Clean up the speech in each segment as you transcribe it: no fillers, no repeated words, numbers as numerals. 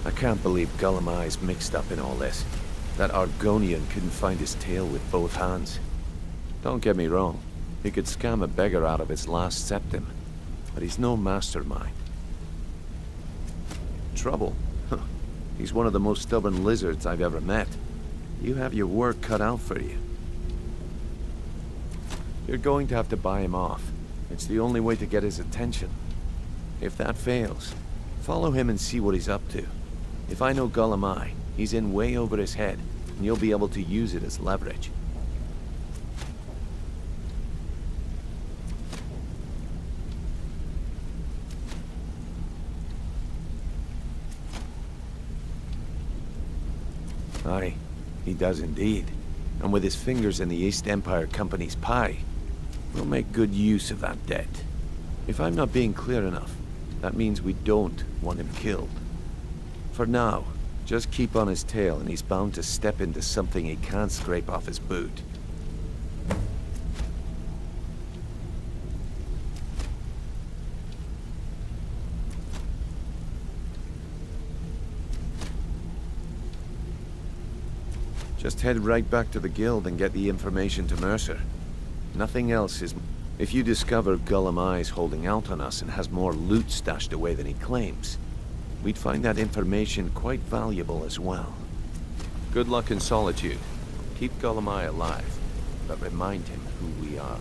I can't believe Gullum mixed up in all this. That Argonian couldn't find his tail with both hands. Don't get me wrong, he could scam a beggar out of his last septim, but he's no mastermind. Trouble? Huh. He's one of the most stubborn lizards I've ever met. You have your work cut out for you. You're going to have to buy him off. It's the only way to get his attention. If that fails, follow him and see what he's up to. If I know Gullum, he's in way over his head, and you'll be able to use it as leverage. Aye, he does indeed. And with his fingers in the East Empire Company's pie, we'll make good use of that debt. If I'm not being clear enough, that means we don't want him killed. For now, just keep on his tail and he's bound to step into something he can't scrape off his boot. Just head right back to the guild and get the information to Mercer. Nothing else is... If you discover Gullum holding out on us and has more loot stashed away than he claims, we'd find that information quite valuable as well. Good luck in Solitude. Keep Gullum alive, but remind him who we are.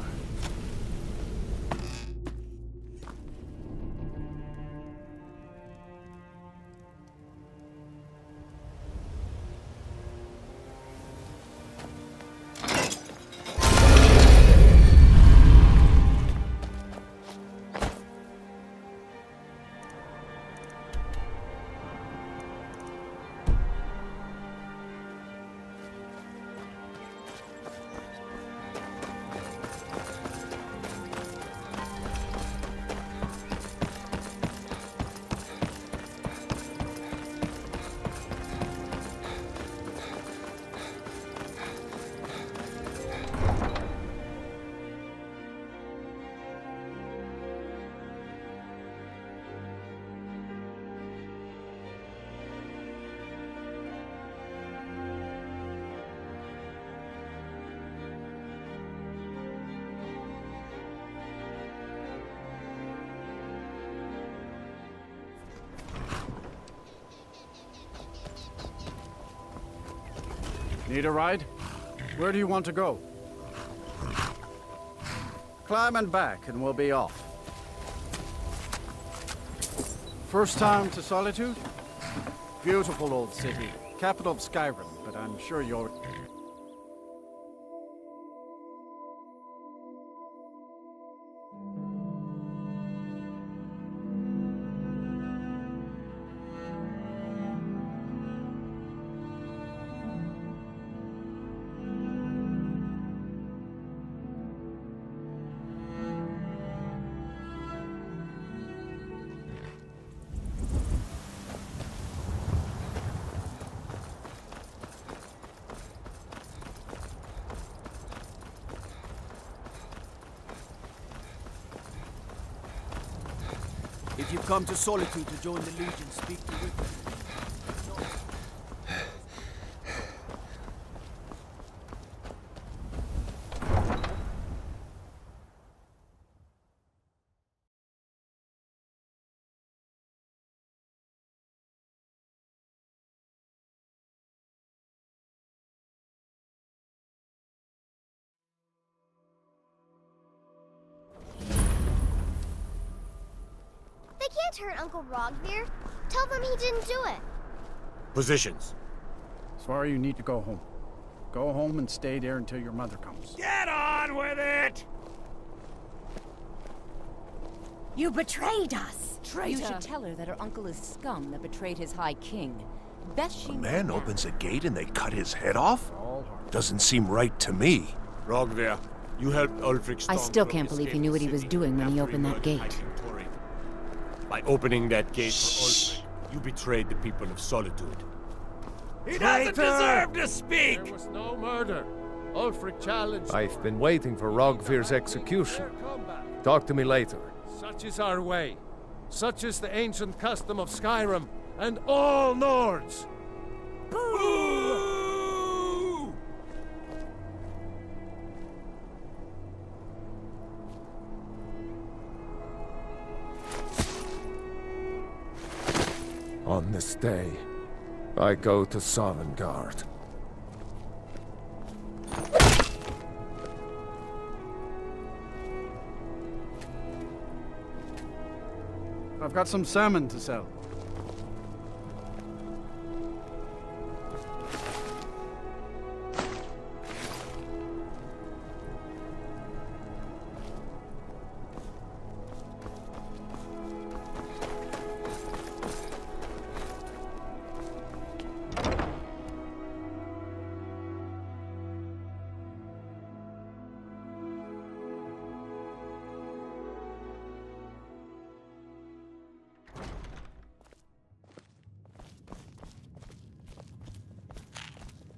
Need a ride? Where do you want to go? Climb and back and we'll be off. First time to Solitude? Beautiful old city. Capital of Skyrim, but I'm sure you're... If you've come to Solitude to join the Legion, speak to Rick. Can't hurt Uncle Rogvir. Tell them he didn't do it. Positions. Sorry, you need to go home. Go home and stay there until your mother comes. Get on with it! You betrayed us! Traitor! You should tell her that her uncle is scum that betrayed his High King. Best she A man opens a gate and they cut his head off? All hard. Doesn't seem right to me. Rogvir, you helped Ulfric. I still can't believe he knew what he was doing when he opened that gate. By opening that gate for Ulfric, you betrayed the people of Solitude. He doesn't deserve to speak! There was no murder. Ulfric challenged. I've been waiting for Rogvir's execution. Talk to me later. Such is our way. Such is the ancient custom of Skyrim. and all Nords! Boo! On this day, I go to Sovngarde. I've got some salmon to sell.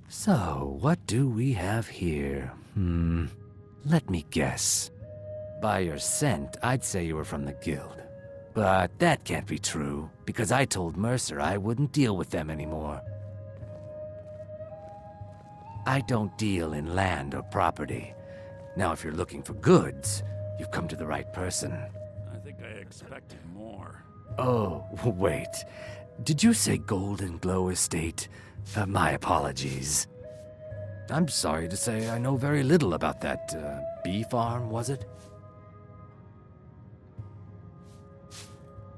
So, what do we have here? Let me guess. By your scent, I'd say you were from the guild. But that can't be true, because I told Mercer I wouldn't deal with them anymore. I don't deal in land or property. Now, if you're looking for goods, you've come to the right person. I think I expected more. Oh, wait. Did you say Golden Glow Estate? My apologies. I'm sorry to say I know very little about that, bee farm, was it?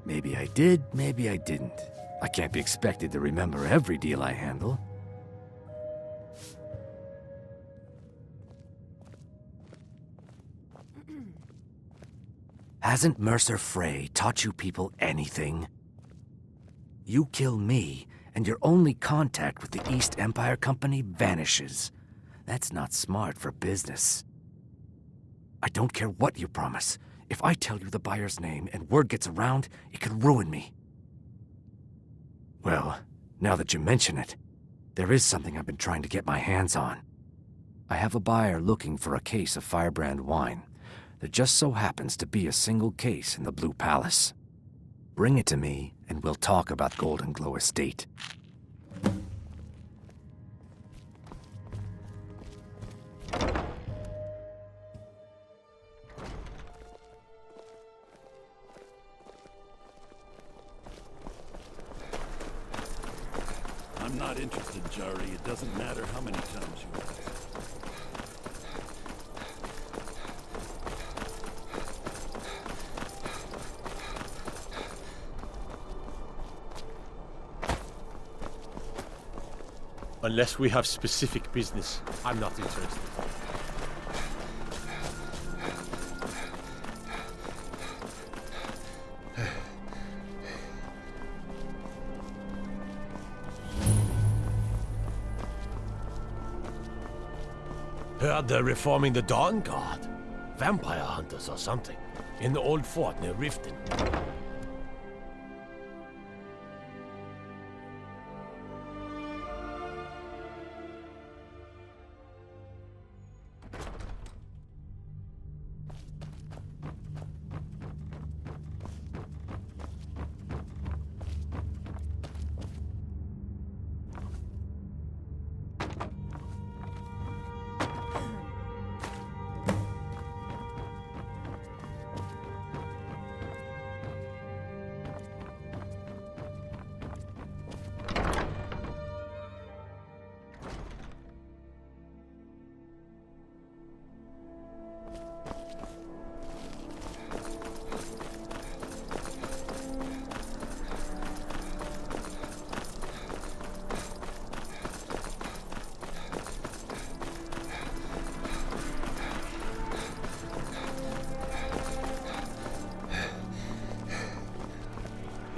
Maybe I did, maybe I didn't. I can't be expected to remember every deal I handle. Hasn't Mercer Frey taught you people anything? You kill me, and your only contact with the East Empire Company vanishes. That's not smart for business. I don't care what you promise. If I tell you the buyer's name and word gets around, it could ruin me. Well, now that you mention it, there is something I've been trying to get my hands on. I have a buyer looking for a case of Firebrand wine. There just so happens to be a single case in the Blue Palace. Bring it to me, and we'll talk about Golden Glow Estate. I'm not interested, Jari. It doesn't matter how many times you ask. Unless we have specific business, I'm not interested. Heard they're reforming the Dawn Guard. Vampire hunters or something. In the old fort near Riften.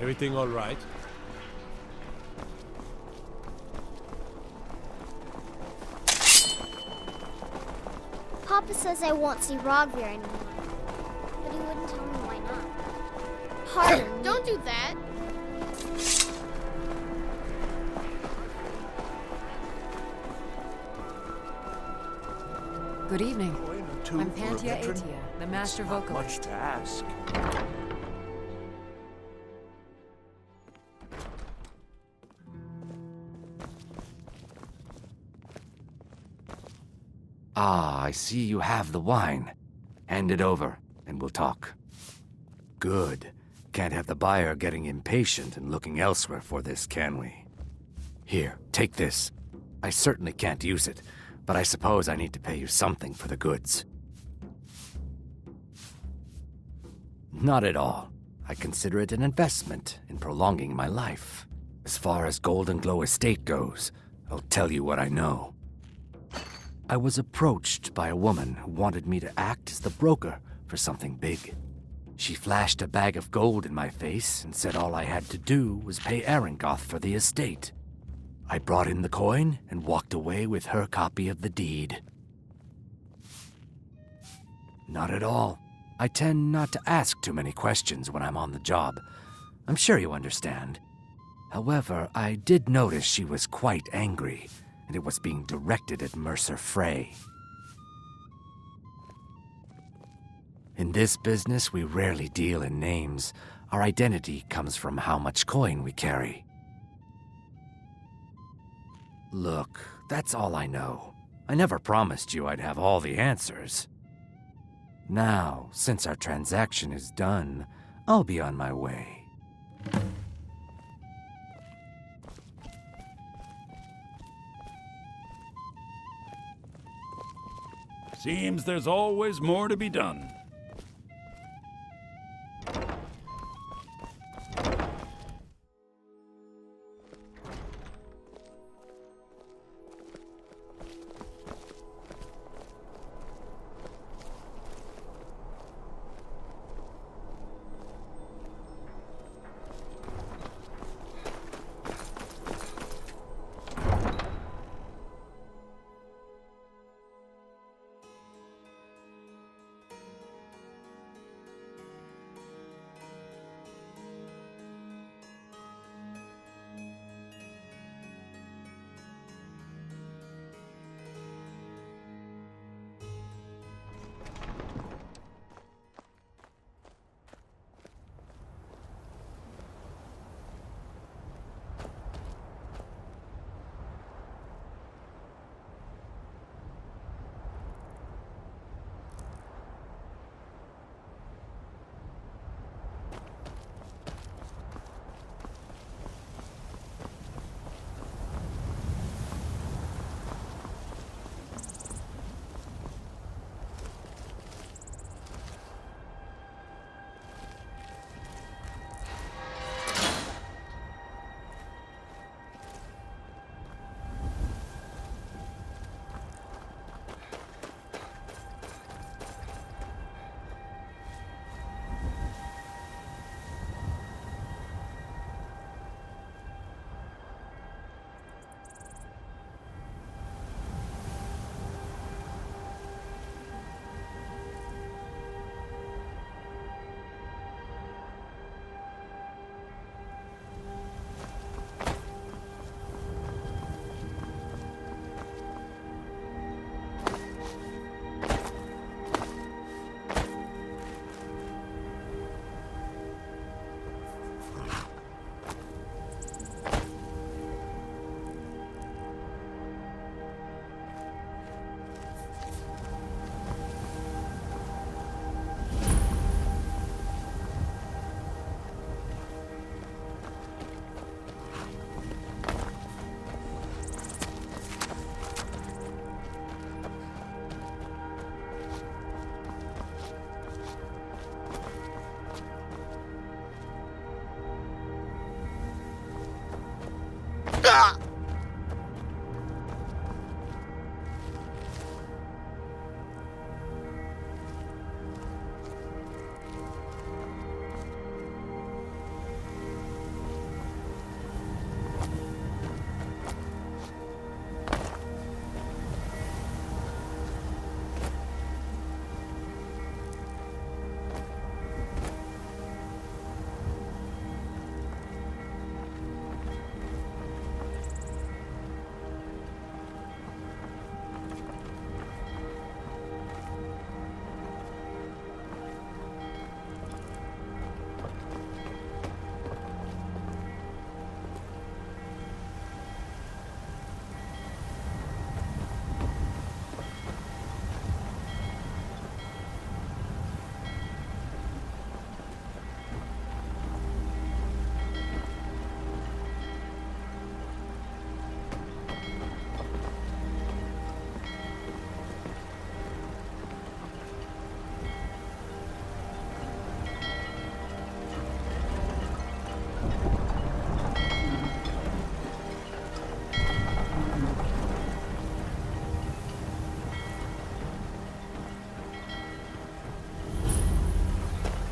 Everything all right? Papa says I won't see Rogvir anymore, but he wouldn't tell me why not. Pardon me. Don't do that. Good evening. Two I'm for a Pantia veteran? Atia, the master Not vocalist. much to ask. Ah, I see you have the wine. Hand it over, and we'll talk. Good. Can't have the buyer getting impatient and looking elsewhere for this, can we? Here, take this. I certainly can't use it, but I suppose I need to pay you something for the goods. Not at all. I consider it an investment in prolonging my life. As far as Golden Glow Estate goes, I'll tell you what I know. I was approached by a woman who wanted me to act as the broker for something big. She flashed a bag of gold in my face and said all I had to do was pay Arangoth for the estate. I brought in the coin and walked away with her copy of the deed. Not at all. I tend not to ask too many questions when I'm on the job. I'm sure you understand. However, I did notice she was quite angry, and it was being directed at Mercer Frey. In this business, we rarely deal in names. Our identity comes from how much coin we carry. Look, that's all I know. I never promised you I'd have all the answers. Now, since our transaction is done, I'll be on my way. Seems there's always more to be done.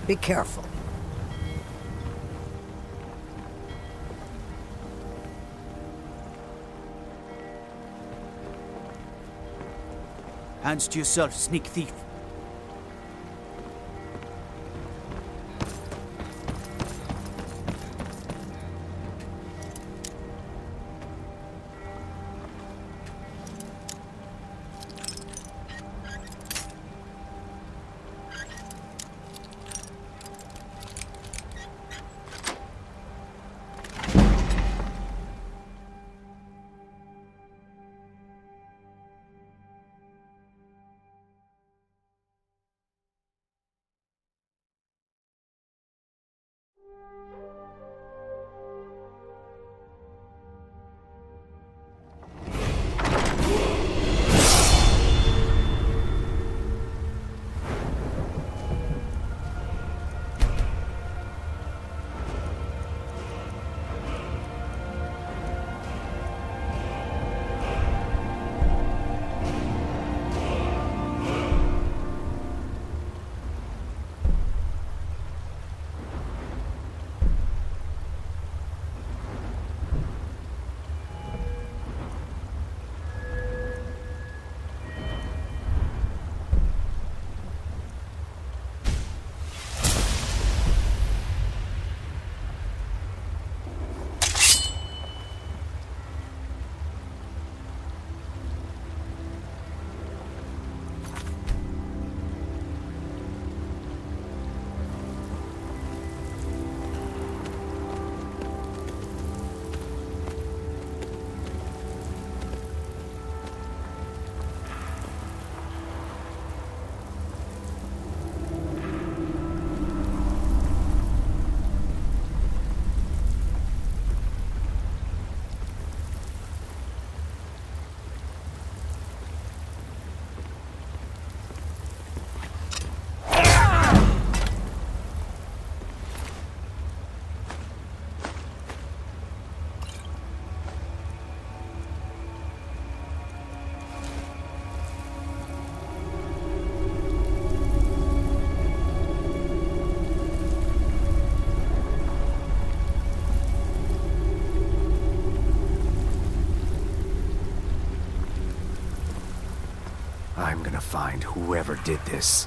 Be careful. Hands to yourself, sneak thief. I'm gonna find whoever did this.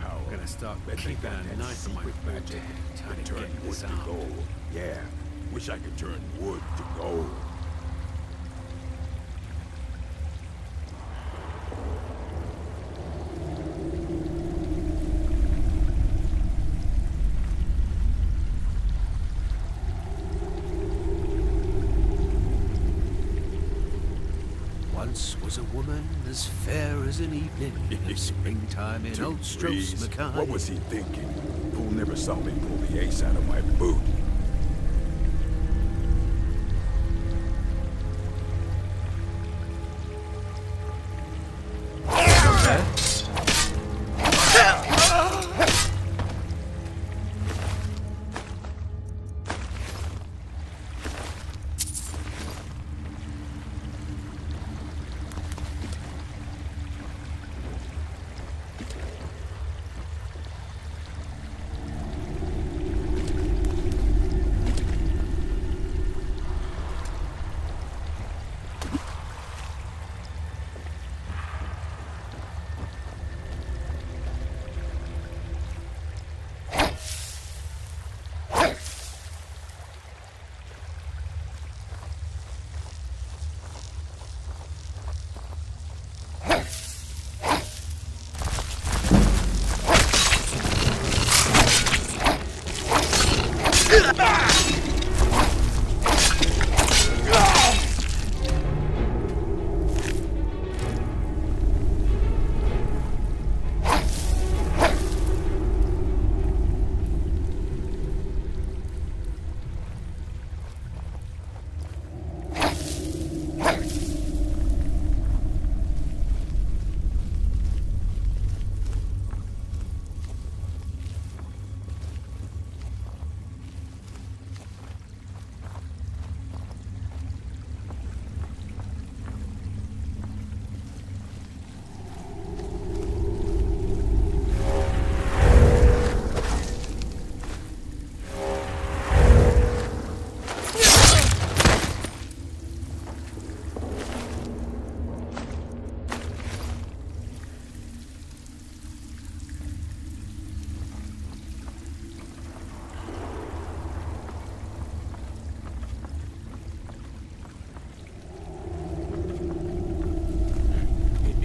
power. Gonna start Bet they keeping got a that knife in my secret boot. magic Time to to turn get wood this to out. gold. Yeah, wish I could turn wood to gold. Once was a woman as fair as an evening of springtime in old Stros Jeez, Mackay. what was he thinking? Fool never saw me pull the ace out of my boot.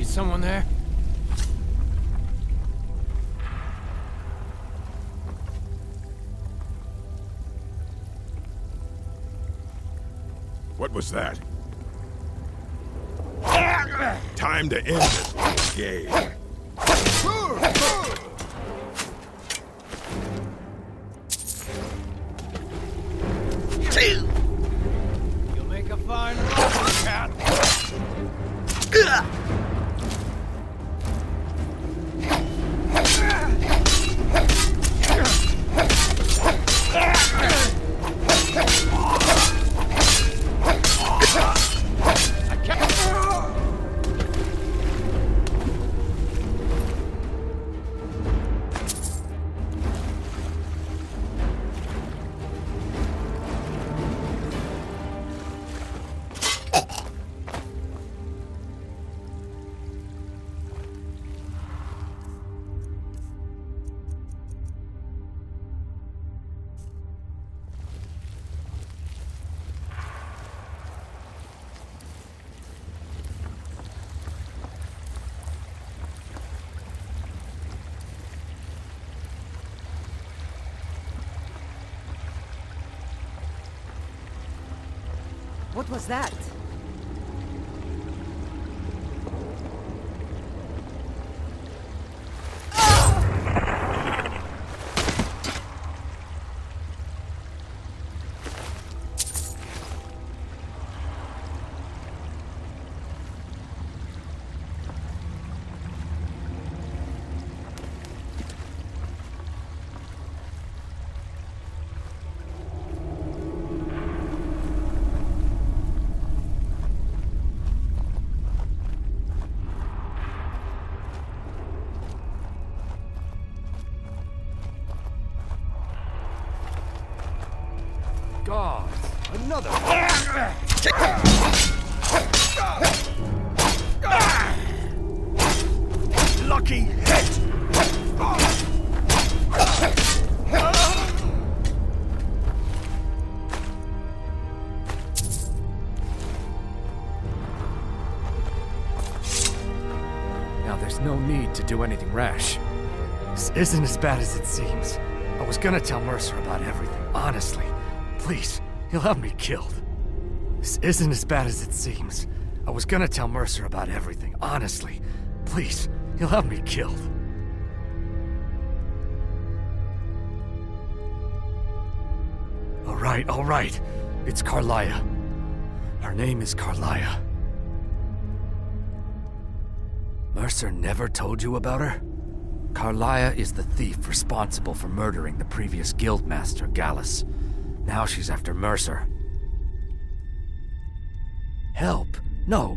Someone there? What was that? Time to end it. Game. You'll make a fine robber, cat. What was that? God, another. Lucky hit! do anything rash. This isn't as bad as it seems. I was gonna tell Mercer about everything, honestly. Please, he'll have me killed. This isn't as bad as it seems. I was gonna tell Mercer about everything, honestly. Please, he'll have me killed. All right. It's Carlia. Her name is Carlia. Mercer never told you about her? Carlia is the thief responsible for murdering the previous guildmaster, Gallus. Now she's after Mercer. Help? No.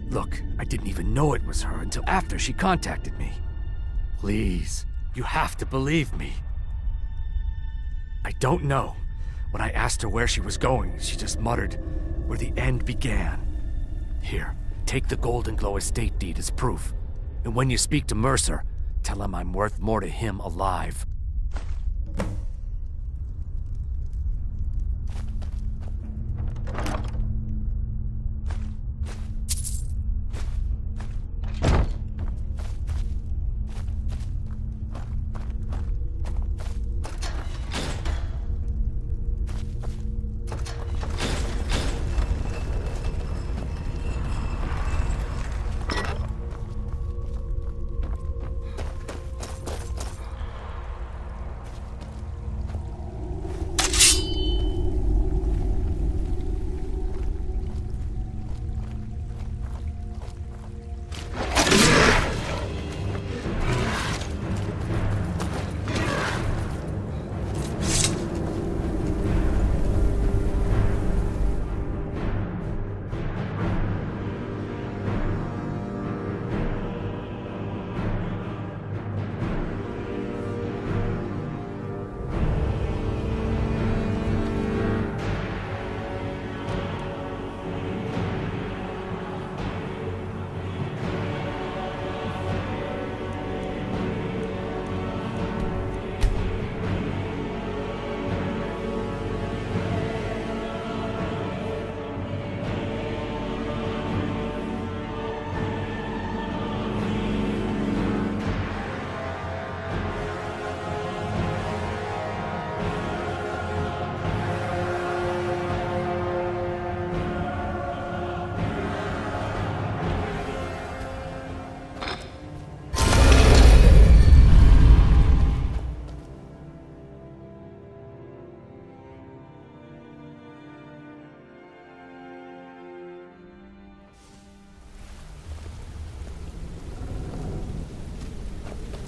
Look, I didn't even know it was her until after she contacted me. Please, you have to believe me. I don't know. When I asked her where she was going, she just muttered, "Where the end began." Here, take the Golden Glow estate deed as proof. And when you speak to Mercer, tell him I'm worth more to him alive.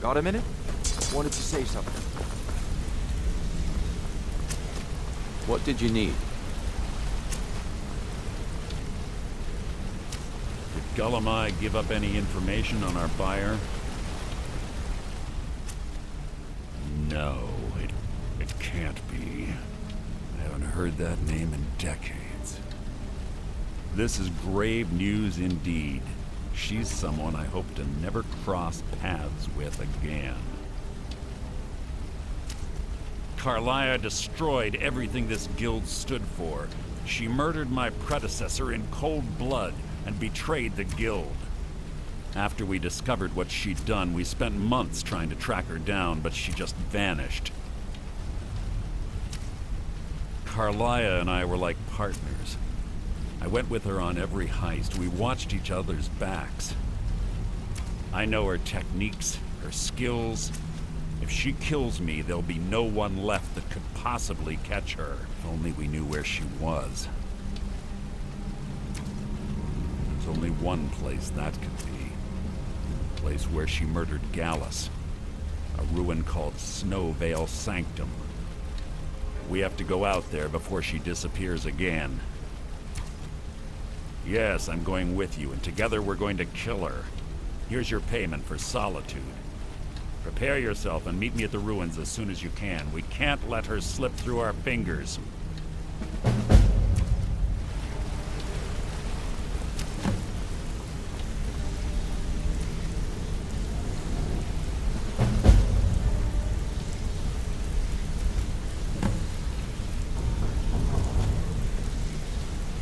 Got a minute? Wanted to say something. What did you need? Did Gullumai give up any information on our buyer? No, it can't be. I haven't heard that name in decades. This is grave news indeed. She's someone I hope to never cross paths with again. Carlia destroyed everything this guild stood for. She murdered my predecessor in cold blood and betrayed the guild. After we discovered what she'd done, we spent months trying to track her down, but she just vanished. Carlia and I were like partners. I went with her on every heist. We watched each other's backs. I know her techniques, her skills. If she kills me, there'll be no one left that could possibly catch her. If only we knew where she was. There's only one place that could be. The place where she murdered Gallus. A ruin called Snowvale Sanctum. We have to go out there before she disappears again. Yes, I'm going with you, and together we're going to kill her. Here's your payment for solitude. Prepare yourself and meet me at the ruins as soon as you can. We can't let her slip through our fingers.